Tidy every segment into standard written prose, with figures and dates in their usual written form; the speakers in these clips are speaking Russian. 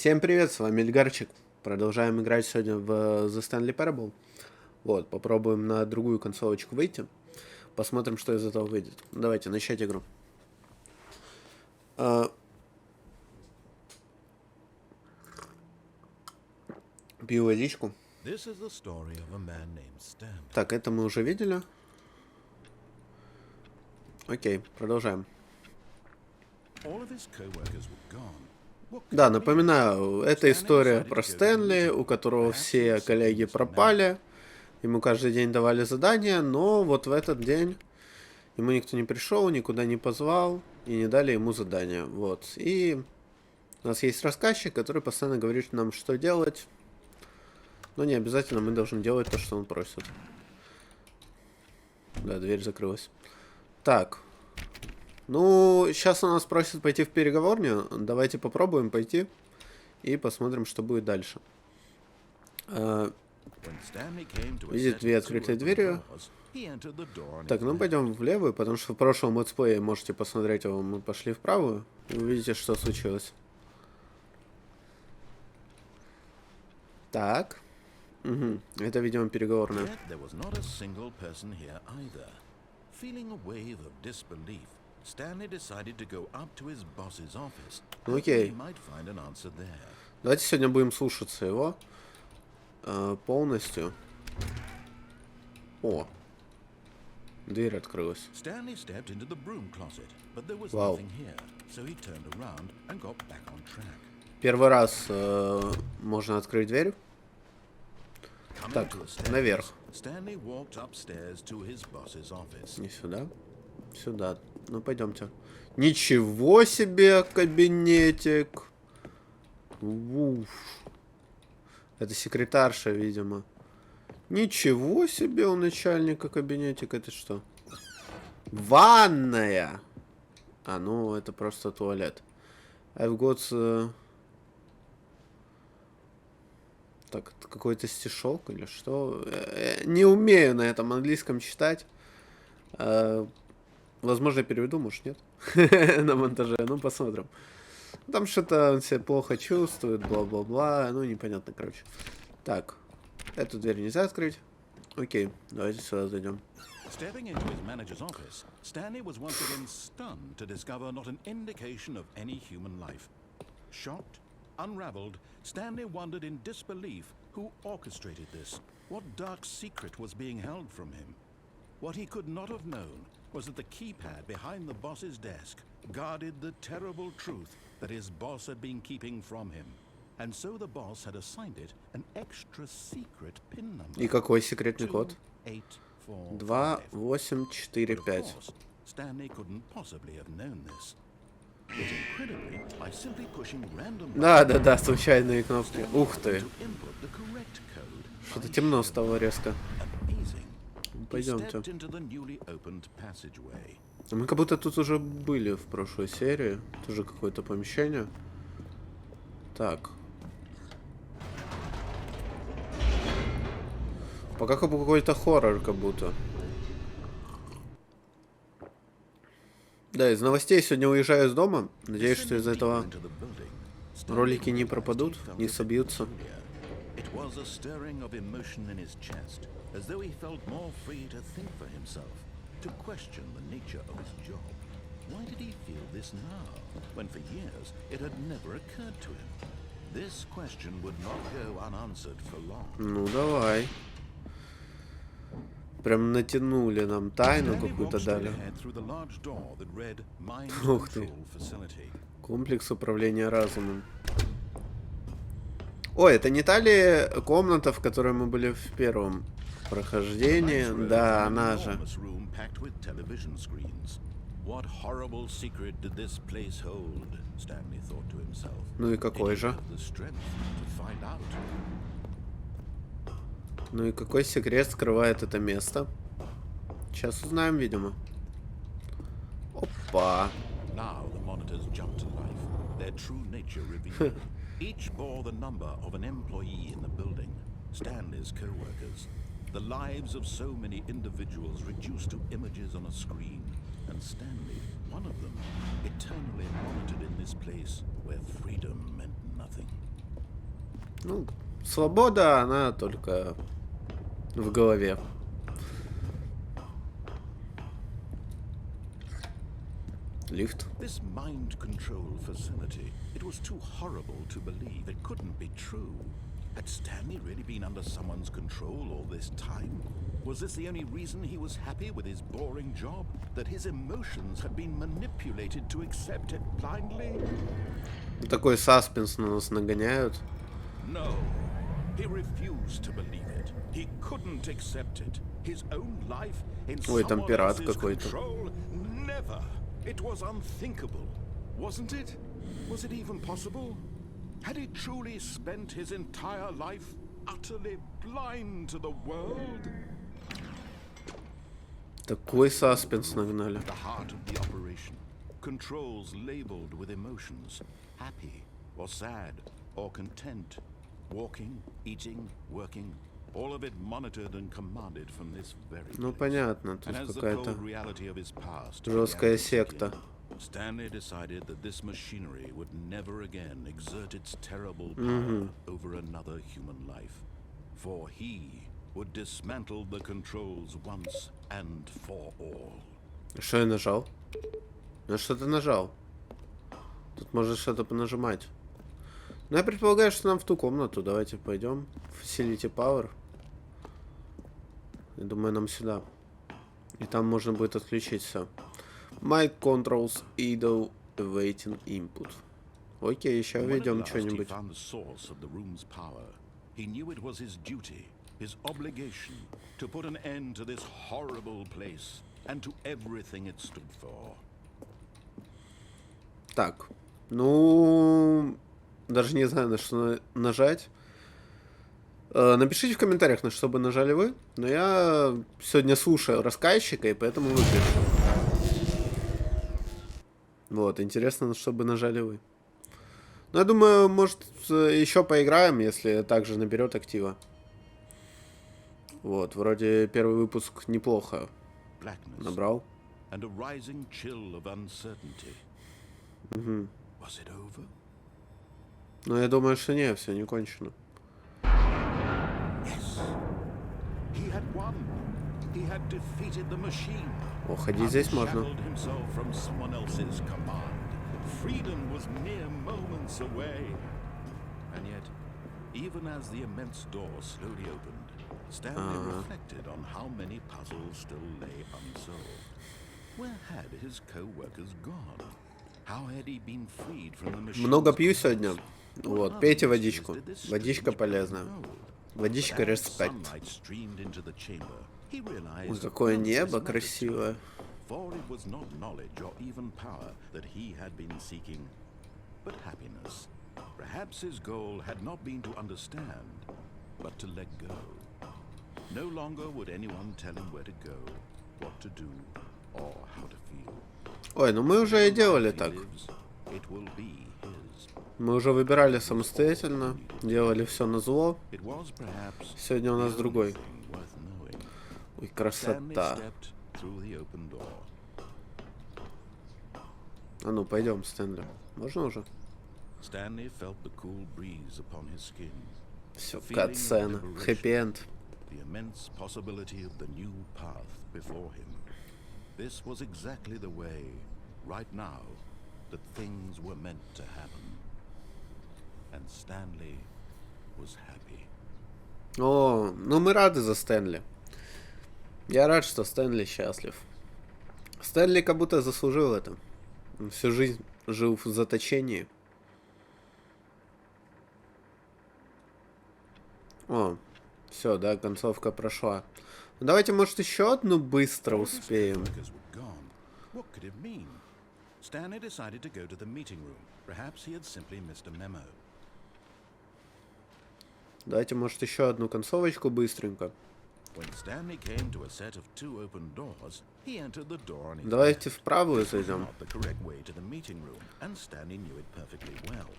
Всем привет, с вами Играем. Продолжаем играть сегодня в The Stanley Parable. Вот, попробуем на другую концовочку выйти. Посмотрим, что из этого выйдет. Давайте, начать игру. Пью водичку. Так, это мы уже видели. Окей, продолжаем. Да, напоминаю, это история про Стэнли, у которого все коллеги пропали. Ему каждый день давали задания, но вот в этот день ему никто не пришел, никуда не позвал и не дали ему задания. Вот. И у нас есть рассказчик, который постоянно говорит нам, что делать. Но не обязательно мы должны делать то, что он просит. Да, дверь закрылась. Так. Ну, сейчас он нас просит пойти в переговорню. Давайте попробуем пойти и посмотрим, что будет дальше. Видит две открытые двери. Так, ну пойдем в левую, потому что в прошлом летсплее можете посмотреть его. Мы пошли в правую и увидите, что случилось. Так. Угу. Это, видимо, переговорная. Окей. Давайте сегодня будем слушаться его полностью. О, дверь открылась. Вау. Первый раз можно открыть дверь. Так, наверх. Не сюда. Сюда. Ну, пойдемте. Ничего себе кабинетик. Уф. Это секретарша, видимо. Ничего себе у начальника кабинетик. Это что? Ванная. А, ну, это просто туалет. I've got... Так, какой-то стишок или что? Не умею на этом английском читать. Возможно, я переведу, может, нет? На монтаже. Ну, посмотрим. Там что-то он себя плохо чувствует, бла-бла-бла. Ну, непонятно, короче. Так, эту дверь нельзя открыть. Окей, давайте сюда зайдем. Stepping into his manager's office, Stanley was once again stunned to discover not an indication of any human life. Shocked, unraveled, Stanley wondered in disbelief who orchestrated this. What dark secret was being held from him? What he could not have known was that the keypad behind the boss's desk guarded the terrible truth that his boss had been keeping from him. And so the boss had assigned it an extra secret pin number. И какой секретный код? 2845. Stanley couldn't possibly have known this. Yet incredibly, by simply pushing random Да, случайные кнопки. Ух ты. Что-то темно стало резко. Пойдемте. Мы как будто тут уже были в прошлой серии. Тоже какое-то помещение. Так. Пока какой-то хоррор как будто. Да, из новостей сегодня уезжаю из дома. Надеюсь, что из этого ролики не пропадут, не собьются. Ну давай. Прям натянули нам тайну какую-то дали. Ух ты. Комплекс управления разумом. Ой, это не та ли комната, в которой мы были в первом прохождении? Да, она же. Ну и какой же? Ну и какой секрет скрывает это место? Сейчас узнаем, видимо. Опа. Each bore the number of an employee in the building, Stanley's co-workers. The lives of so many individuals reduced to images on a screen, and Stanley, one of them, eternally monitored in this place where freedom meant nothing. Ну, свобода, она только в голове. Лифт. This mind control facility, it was too horrible to believe. It couldn't be true. Had Stanley really been under someone's control all this time? Was this the only reason he was happy with his boring job? That his emotions had been manipulated to accept it blindly? Такой саспенс на нас нагоняют. No. He refused to believe it. He couldn't accept it. His own life in Ой, там someone пират else's какой-то. control? Never. It was unthinkable, wasn't it? Was it even possible? Had he truly spent his entire life utterly blind to the world? Такой саспенс нагнали. The heart of the operation. Controls labeled with emotions. Happy, or sad, or content. Walking, eating, working. All of it monitored and commanded from this very Ну place. понятно, тут And as the какая-то cold reality of his past жесткая began to sink секта. in, Stanley decided that this machinery would never again exert its terrible power over another human life. For he would dismantle the controls once and for all. Что я нажал? Я что-то нажал. Тут можно что-то понажимать. Ну, я предполагаю, что нам в ту комнату. Давайте пойдем. Facility Power. Я думаю, нам сюда. И там можно будет отключить все. Mic Controls Idle Awaiting Input. Окей, еще When at введем last he что-нибудь. found the source of the room's power, he knew it was his duty, his obligation, to put an end to this horrible place and to everything it stood for. Так. Ну... Даже не знаю, на что нажать. Напишите в комментариях, на что бы нажали вы. Но я сегодня слушаю рассказчика, и поэтому выключу. Вот, интересно, на что бы нажали вы. Ну, я думаю, может, еще поиграем, если также наберет актива. Вот, вроде первый выпуск неплохо набрал. And a rising chill of uncertainty. Was it over? Но я думаю, что не, все не кончено. Yes. He had won. He had defeated the machine. О, ходить здесь можно. Unshackled himself from someone else's command. Freedom was mere moments away. And yet, even as the immense door slowly opened, Stanley reflected on how many puzzles still lay unsolved. Where had his co-workers gone? How had he been freed from the machine? Много пью сегодня. Вот, пейте водичку. Водичка полезная. Водичка респект. Ой, какое небо красивое. For it was not knowledge or even power that he had been seeking, but happiness. Perhaps his goal had not been to understand, but to let go. No longer would anyone tell him where to go, what to do, or how to feel. Ой, ну мы уже и делали If he так. lives, it will be his. Мы уже выбирали самостоятельно, делали все на зло. It was perhaps Сегодня у нас другой. thing worth knowing. Ой, Stanley красота. stepped through the open door. А ну, пойдем, Стэнли. Можно уже? Stanley felt the cool breeze upon his skin. Все, кат-сцена. Хэппи-энд. The immense possibility of the new path before him. This was exactly the way, right now, that things were meant to happen. And Stanley was happy. О, ну мы рады за Стэнли. Я рад, что Стэнли счастлив. Стэнли как будто заслужил это. Он всю жизнь жил в заточении. О, все, да, концовка прошла. Ну, давайте, может, еще одну быстро успеем. Workers were gone. What could it mean? Stanley decided to go to the meeting room. Perhaps he had simply missed a memo. Давайте, может, еще одну концовочку быстренько. When Stanley came to a set of two open doors, he entered the door on his Давайте left. в правую This was зайдем. not the correct way to the meeting room, and Stanley knew it perfectly well.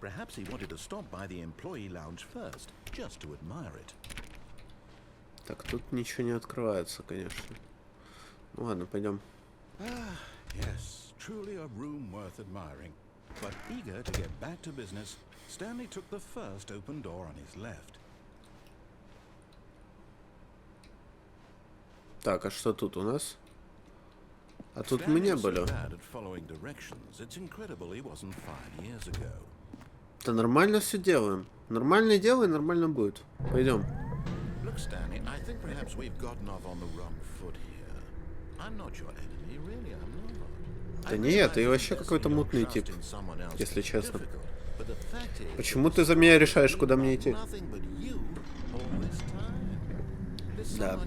Perhaps he wanted to stop by the employee lounge first, just to admire it. Так, тут ничего не открывается, конечно. Ну ладно, пойдем. Yes, truly a room worth admiring. But eager to get back to business, Stanley took the first open door on his left. Так, а что тут у нас? А тут мы не были. Да нормально все делаем. Нормально делай, нормально будет. Пойдем. Да нет, ты вообще какой-то мутный тип, если честно. Почему ты за меня решаешь, куда мне идти? Да.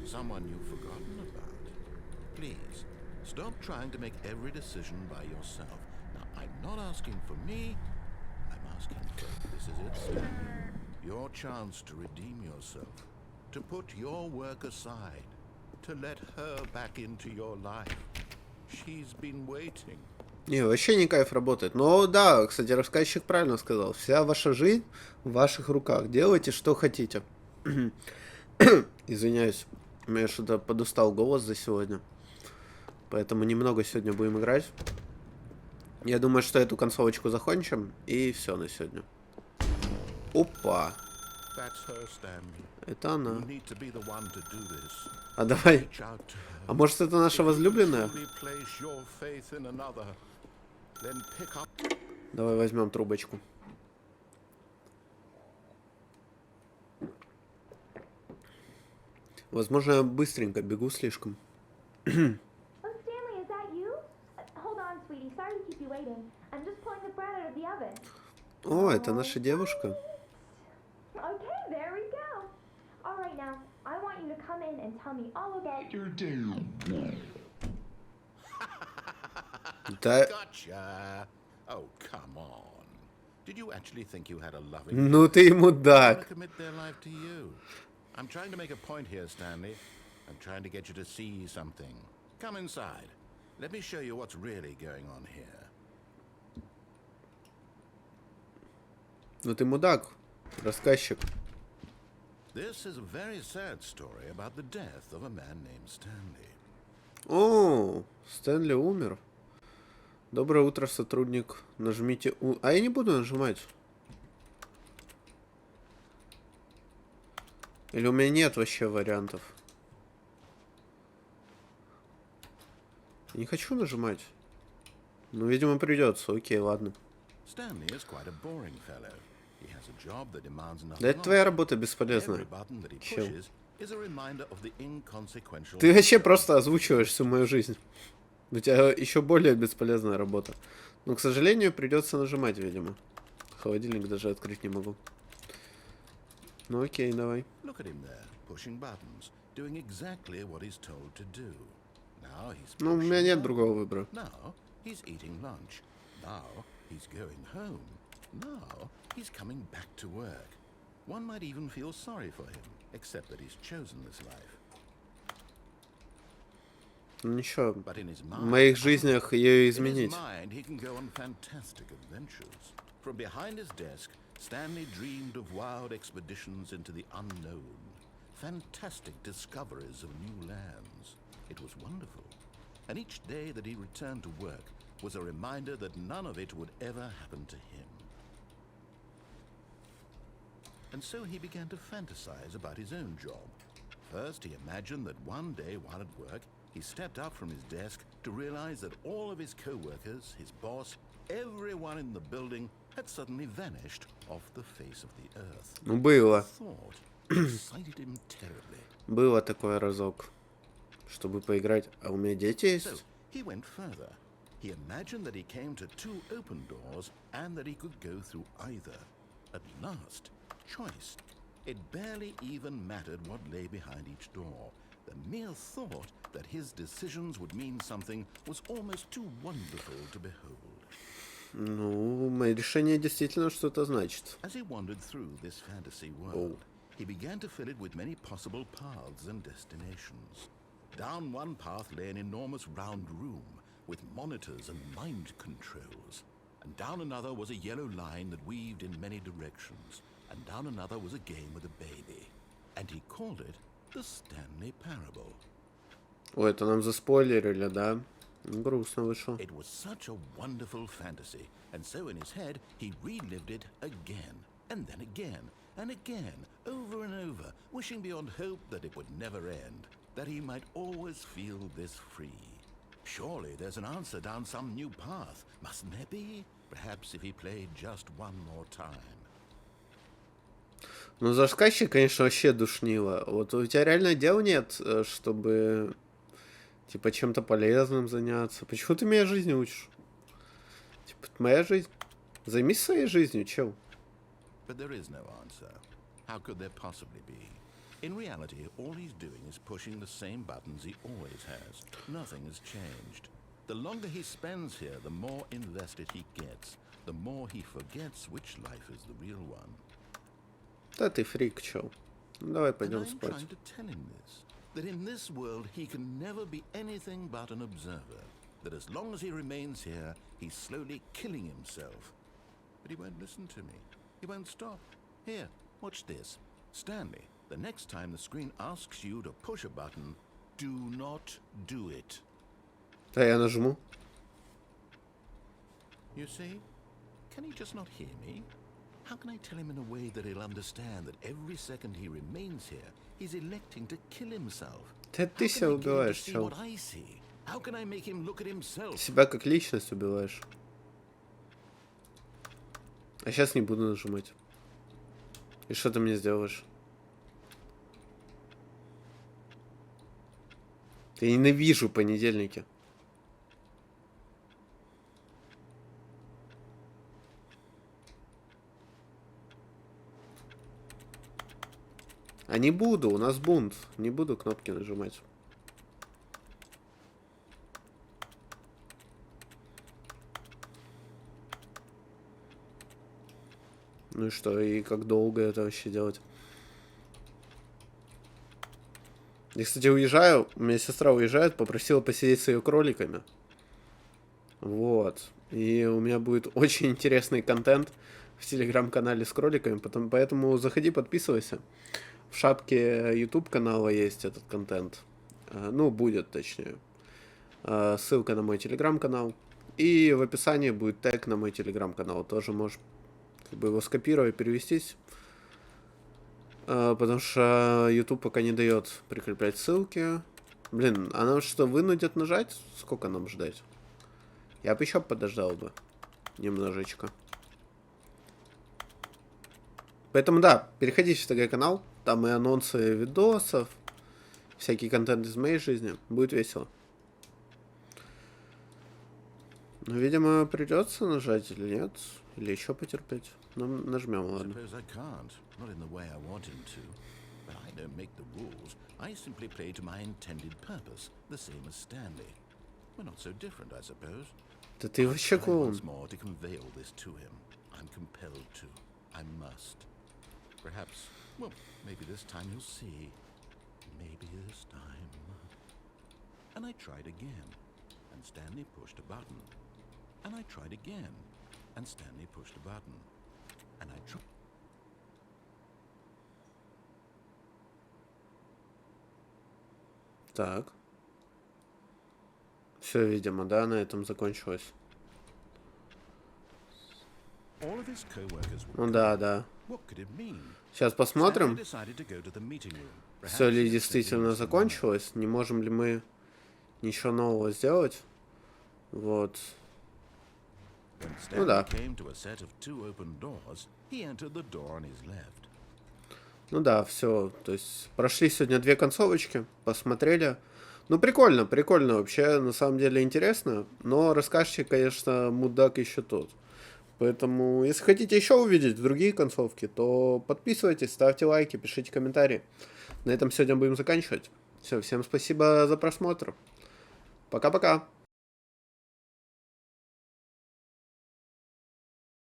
Someone you've forgotten about. Please, stop trying to make every decision by yourself. Now, I'm not asking for me, I'm asking for, this is it, Stanley. Your chance to redeem yourself, to put your work aside, to let her back into your life. She's been waiting. Не, вообще не кайф работает. Но да, кстати, рассказчик правильно сказал. Вся ваша жизнь в ваших руках. Делайте, что хотите. Извиняюсь. У меня что-то подустал голос за сегодня. Поэтому немного сегодня будем играть. Я думаю, что эту концовочку закончим. И все на сегодня. Опа. Это она. А давай. А может это наша возлюбленная? Давай возьмем трубочку. Возможно, я быстренько бегу слишком. О, это наша девушка. Да. Ну ты мудак. I'm trying to make a point here, Stanley. I'm trying to get you to see something. Come inside. Let me show you what's really going on here. Ну ты мудак, рассказчик. This is a very sad story about the death of a man named Stanley. О, Стэнли умер. Доброе утро, сотрудник. Нажмите У. А я не буду нажимать. Или у меня нет вообще вариантов? Не хочу нажимать. Ну, видимо, придется. Окей, ладно. Да это твоя работа бесполезная. Чел. Ты вообще просто озвучиваешь всю мою жизнь. У тебя еще более бесполезная работа. Но, к сожалению, придется нажимать, видимо. Холодильник даже открыть не могу. Ну окей, давай. Ну, у меня нет другого выбора. Ну ничего, в моих жизнях ее изменить. Stanley dreamed of wild expeditions into the unknown, fantastic discoveries of new lands. It was wonderful, and each day that he returned to work was a reminder that none of it would ever happen to him. And so he began to fantasize about his own job. First, he imagined that one day while at work, he stepped up from his desk to realize that all of his co-workers, his boss, everyone in the building had suddenly vanished off the face of the earth. Ну, было. Было такое разок, чтобы поиграть. А у меня дети есть? So, he went further. He imagined that he came to two open doors and that he could go through either. At last, choice. It barely even mattered what lay behind each door. The mere thought that his decisions would mean something was almost too wonderful to behold. Ну, мои решения действительно что-то значит. As he wandered through this fantasy world, he began to fill it with many possible paths and destinations. Down one path lay an enormous round room with monitors and mind controls. And down another was a yellow line that weaved in many directions. And down another was a game with a baby. And he called it the Stanley Parable. Ой, это нам заспойлерили, да? Грустно вышло. It was such a wonderful fantasy, and so in his head he relived it again, and then again, and again, over and over, wishing beyond hope that it would never end, that he might always feel this free. Surely there's an answer down some new path, mustn't there be? Perhaps if he played just one more time. Ну, за рассказчик, конечно, вообще душнило. Вот у тебя реально дел нет, чтобы, типа, чем-то полезным заняться. Почему ты меня жизни учишь? Типа, это моя жизнь. Займись своей жизнью, чел. But there is no answer. How could there possibly be? In reality, all he's doing is pushing the same buttons he always has. Nothing has changed. The longer he spends here, the more invested he gets. The more he forgets which life is the real one. Да ты фрик, чел. Ну, давай And пойдем I'm спать. trying to tell him this, that in this world he can never be anything but an observer. That as long as he remains here, he's slowly killing himself. But he won't listen to me. He won't stop. Here, watch this. Stanley, the next time the screen asks you to push a button, do not do it. Да я нажму. You see? Can he just not hear me? How can I tell him in a way that he'll understand that every second he remains here, he's electing to kill himself? Да ты How себя can I get him to убиваешь, see чел. what I see? How can I make him look at himself? Себя как личность убиваешь. А сейчас не буду нажимать. И что ты мне сделаешь? Я ненавижу понедельники. А не буду, у нас бунт. Не буду кнопки нажимать. Ну и что, и как долго это вообще делать? Я, кстати, уезжаю, у меня сестра уезжает, попросила посидеть с ее кроликами. Вот. И у меня будет очень интересный контент в телеграм-канале с кроликами, поэтому заходи, подписывайся. В шапке YouTube канала есть этот контент. Ну, будет, точнее. Ссылка на мой телеграм-канал. И в описании будет тег на мой телеграм-канал. Тоже можешь как бы его скопировать, перевестись. Потому что YouTube пока не дает прикреплять ссылки. Блин, а нам что, вынудят нажать? Сколько нам ждать? Я бы еще подождал бы. Немножечко. Поэтому да, переходите в ТГ-канал. Там и анонсы видосов. Всякий контент из моей жизни. Будет весело. Ну, видимо, придется нажать или нет. Или еще потерпеть. Ну, нажмем, ладно. Да ты вообще клоун. Well, maybe this time you'll see. Maybe this time. And I tried again, and Stanley pushed a button. And I tried again, and Stanley pushed a button. And I tried. Так. Все, видимо, да, на этом закончилось. Ну да, да. Сейчас посмотрим, все ли действительно закончилось, не можем ли мы ничего нового сделать. Вот. Ну да. Ну да, все. То есть прошли сегодня 2 концовочки, посмотрели. Ну прикольно, прикольно вообще, на самом деле интересно. Но рассказчик, конечно, мудак еще тот. Поэтому, если хотите еще увидеть другие концовки, то подписывайтесь, ставьте лайки, пишите комментарии. На этом сегодня будем заканчивать. Все, всем спасибо за просмотр. Пока-пока.